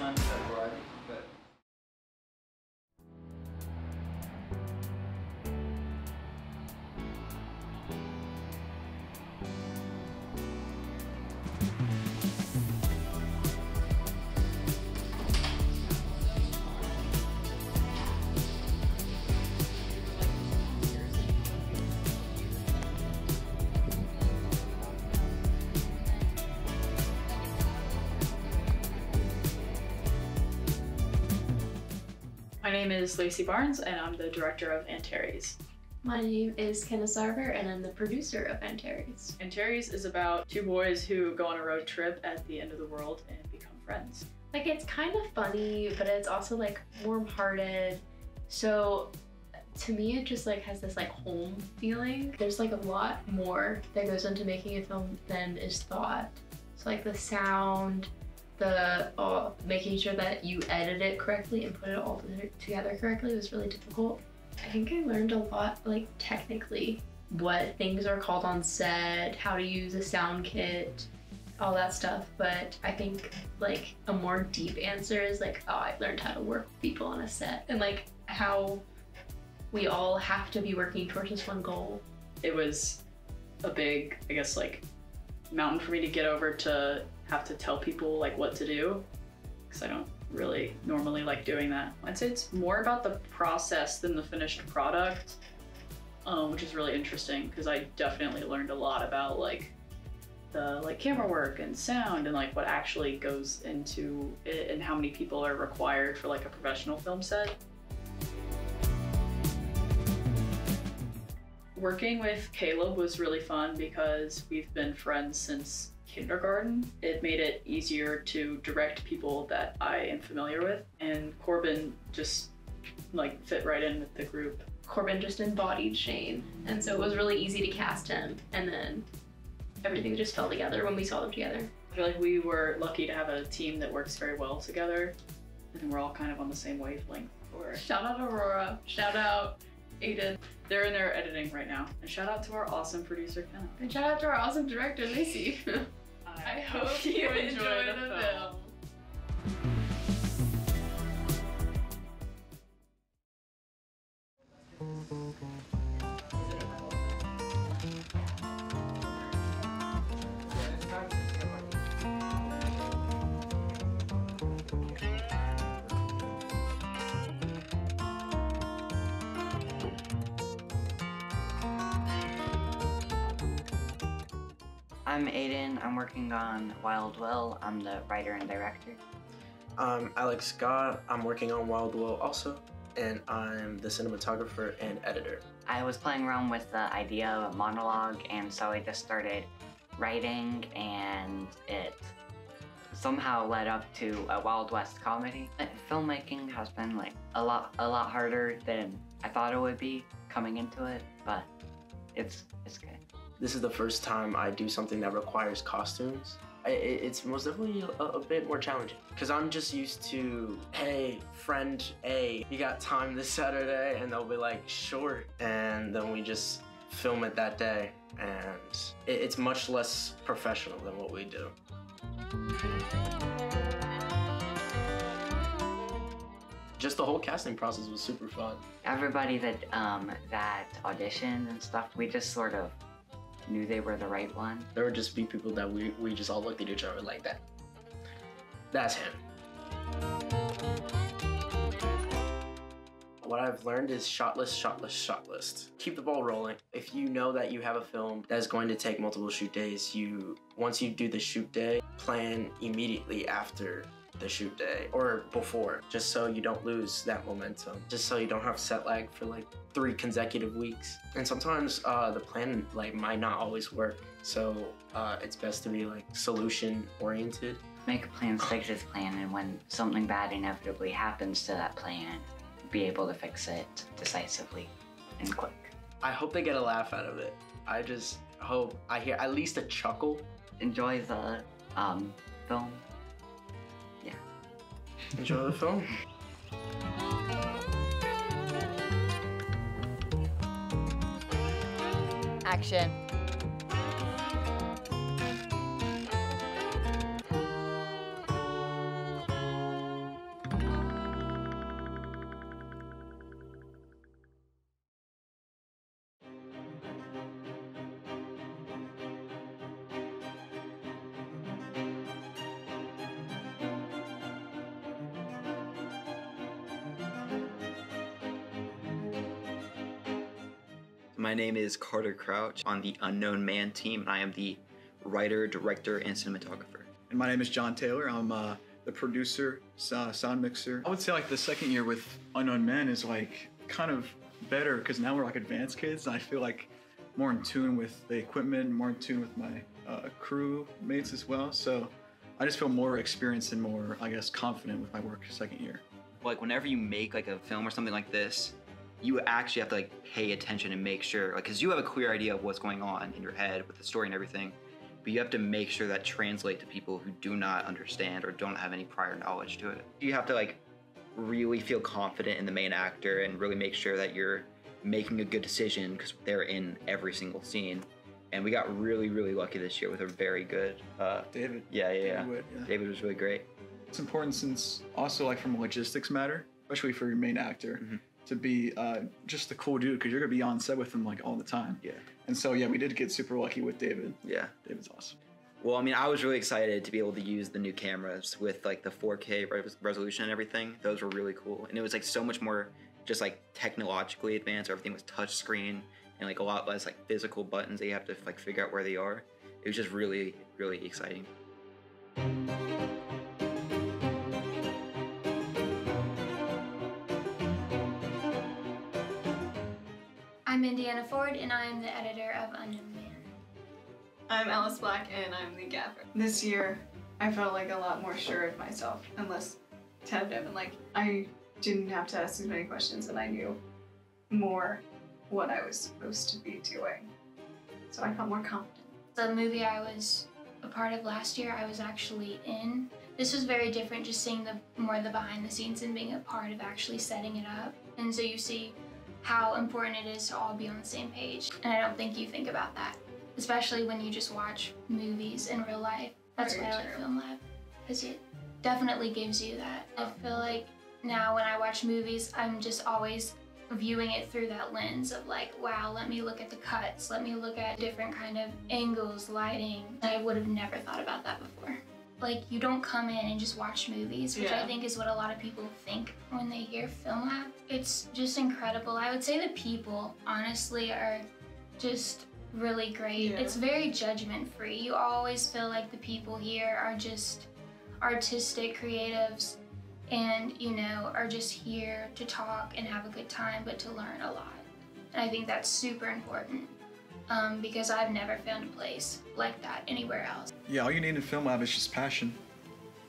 tons of variety, but My name is Lacey Barnes, and I'm the director of Antares. My name is Kenna Sarver, and I'm the producer of Antares. Antares is about two boys who go on a road trip at the end of the world and become friends. Like, it's kind of funny, but it's also like warm-hearted. So to me, it just like has this like home feeling. There's like a lot more that goes into making a film than is thought. So like the sound, the making sure that you edit it correctly and put it all together correctly was really difficult. I think I learned a lot, like technically, what things are called on set, how to use a sound kit, all that stuff. But I think like a more deep answer is like, oh, I learned how to work with people on a set and like how we all have to be working towards this one goal. It was a big, I guess, like mountain for me to get over, to have to tell people like what to do, because I don't really normally like doing that. I'd say it's more about the process than the finished product, which is really interesting because I definitely learned a lot about like the camera work and sound and like what actually goes into it and how many people are required for like a professional film set. Working with Caleb was really fun because we've been friends since kindergarten. It made it easier to direct people that I am familiar with, and Corbin just like fit right in with the group. Corbin just embodied Shane, and so it was really easy to cast him, and then everything just fell together when we saw them together. I feel like we were lucky to have a team that works very well together, and we're all kind of on the same wavelength. Shout out Aurora, shout out Aiden. They're in there editing right now. And shout out to our awesome producer, Kenna. And shout out to our awesome director, Lacey. I hope you enjoy the film. I'm Aiden. I'm working on Wild Will. I'm the writer and director. I'm Alex Scott. I'm working on Wild Will also, and I'm the cinematographer and editor. I was playing around with the idea of a monologue, and so I just started writing, and it somehow led up to a Wild West comedy. Filmmaking has been like a lot harder than I thought it would be coming into it, but it's good. This is the first time I do something that requires costumes. It's most definitely a bit more challenging because I'm just used to, hey, friend A, you got time this Saturday? And they'll be like, sure. And then we just film it that day. And it's much less professional than what we do. Just the whole casting process was super fun. Everybody that auditioned and stuff, we just sort of knew they were the right one. There would just be people that we just all looked at each other like that. That's him. What I've learned is shot list, shot list, shot list. Keep the ball rolling. If you know that you have a film that's going to take multiple shoot days, once you do the shoot day, plan immediately after the shoot day or before, just so you don't lose that momentum, just so you don't have set lag for like 3 consecutive weeks. And sometimes the plan might not always work, so it's best to be like solution oriented. Make a plan, stick to the plan, and when something bad inevitably happens to that plan, be able to fix it decisively and quick. I hope they get a laugh out of it. I just hope I hear at least a chuckle. Enjoy the film. Yeah. Enjoy the film. Action. My name is Carter Crouch on the Unknown Man team, and I am the writer, director, and cinematographer. And my name is John Taylor. I'm the producer, sound mixer. I would say like the second year with Unknown Man is like kind of better because now we're like advanced kids, and I feel like more in tune with the equipment, more in tune with my crew mates as well. So I just feel more experienced and more, I guess, confident with my work second year. Like whenever you make like a film or something like this, you actually have to like pay attention and make sure, like, because you have a clear idea of what's going on in your head with the story and everything, but you have to make sure that translate to people who do not understand or don't have any prior knowledge to it. You have to like really feel confident in the main actor and really make sure that you're making a good decision because they're in every single scene. And we got really, really lucky this year with a very good David. Yeah. David was really great. It's important since also like from a logistics matter, especially for your main actor, to be just a cool dude because you're gonna be on set with him like all the time. Yeah. And so yeah, we did get super lucky with David. Yeah. David's awesome. Well, I mean, I was really excited to be able to use the new cameras with like the 4K resolution and everything. Those were really cool. And it was like so much more just like technologically advanced. Everything was touch screen and like a lot less like physical buttons that you have to like figure out where they are. It was just really, really exciting. I'm Indiana Ford, and I am the editor of Unknown Man. I'm Alice Black, and I'm the gaffer. This year, I felt like a lot more sure of myself and less tentative, and like I didn't have to ask as many questions, and I knew more what I was supposed to be doing. So I felt more confident. The movie I was a part of last year, I was actually in. This was very different, just seeing more of the behind the scenes and being a part of actually setting it up. And so you see how important it is to all be on the same page. And I don't think you think about that, especially when you just watch movies in real life. That's why I like Film Lab, because it definitely gives you that. I feel like now when I watch movies, I'm just always viewing it through that lens of like, wow, let me look at the cuts, let me look at different kind of angles, lighting. I would have never thought about that before. Like, you don't come in and just watch movies, which I think is what a lot of people think when they hear Film Lab. It's just incredible. I would say the people, honestly, are just really great. Yeah. It's very judgment-free. You always feel like the people here are just artistic creatives and, you know, are just here to talk and have a good time, but to learn a lot. And I think that's super important. Because I've never found a place like that anywhere else. Yeah, all you need in Film Lab is just passion.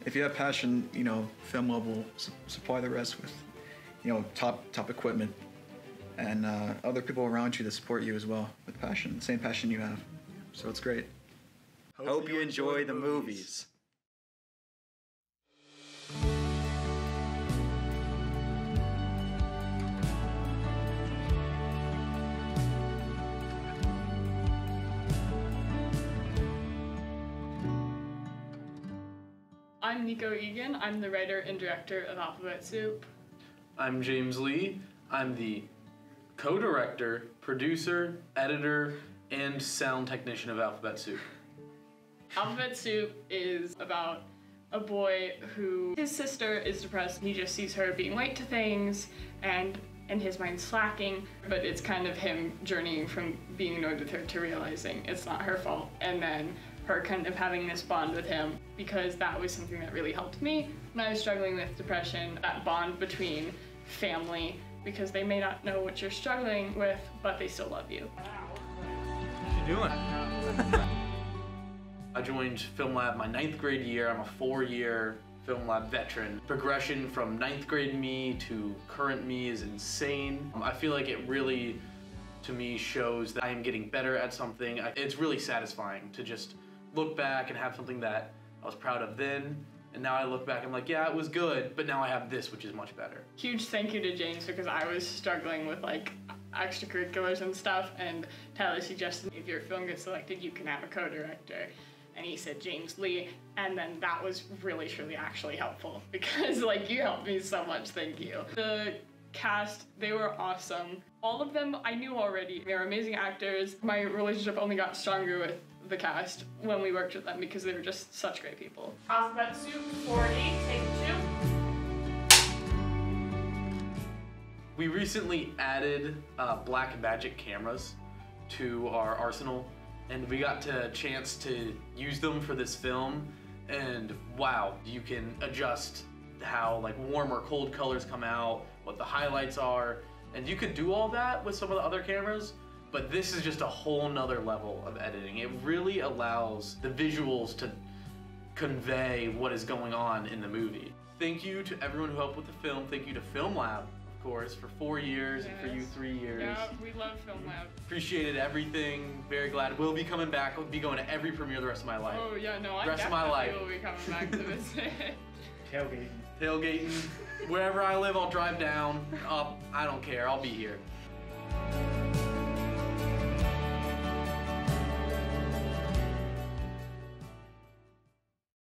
If you have passion, you know, Film Lab will supply the rest with, you know, top equipment and other people around you that support you as well with passion, same passion you have. So it's great. Hope you enjoy the movies. I'm Nico Egan. I'm the writer and director of Alphabet Soup. I'm James Lee. I'm the co-director, producer, editor, and sound technician of Alphabet Soup. Alphabet Soup is about a boy who, his sister is depressed. He just sees her being late to things and his mind slacking, but it's kind of him journeying from being annoyed with her to realizing it's not her fault, and then her kind of having this bond with him, because that was something that really helped me when I was struggling with depression. That bond between family, because they may not know what you're struggling with, but they still love you. What you doing? I joined Film Lab my 9th grade year. I'm a 4-year Film Lab veteran. Progression from 9th grade me to current me is insane. I feel like it really, to me, shows that I am getting better at something. It's really satisfying to just look back and have something that I was proud of then, and now I look back and I'm like, yeah, it was good, but now I have this, which is much better. Huge thank you to James, because I was struggling with like extracurriculars and stuff, and Tyler suggested if your film gets selected, you can have a co-director. And he said James Lee, and then that was really, truly actually helpful, because like you helped me so much, thank you. The cast, they were awesome. All of them I knew already. They were amazing actors. My relationship only got stronger with the cast when we worked with them, because they were just such great people. Alphabet Soup 40, take 2. We recently added black magic cameras to our arsenal, and we got a chance to use them for this film. And wow, you can adjust how like warm or cold colors come out, what the highlights are, and you could do all that with some of the other cameras, but this is just a whole nother level of editing. It really allows the visuals to convey what is going on in the movie. Thank you to everyone who helped with the film. Thank you to Film Lab, of course, for 4 years, and for you 3 years. Yeah, we love Film Lab. Appreciated everything. Very glad. We'll be coming back. We'll be going to every premiere the rest of my life. Oh yeah, no, I Rest of my life. will be coming back to this. Tailgating. Wherever I live, I'll drive down. I don't care. I'll be here.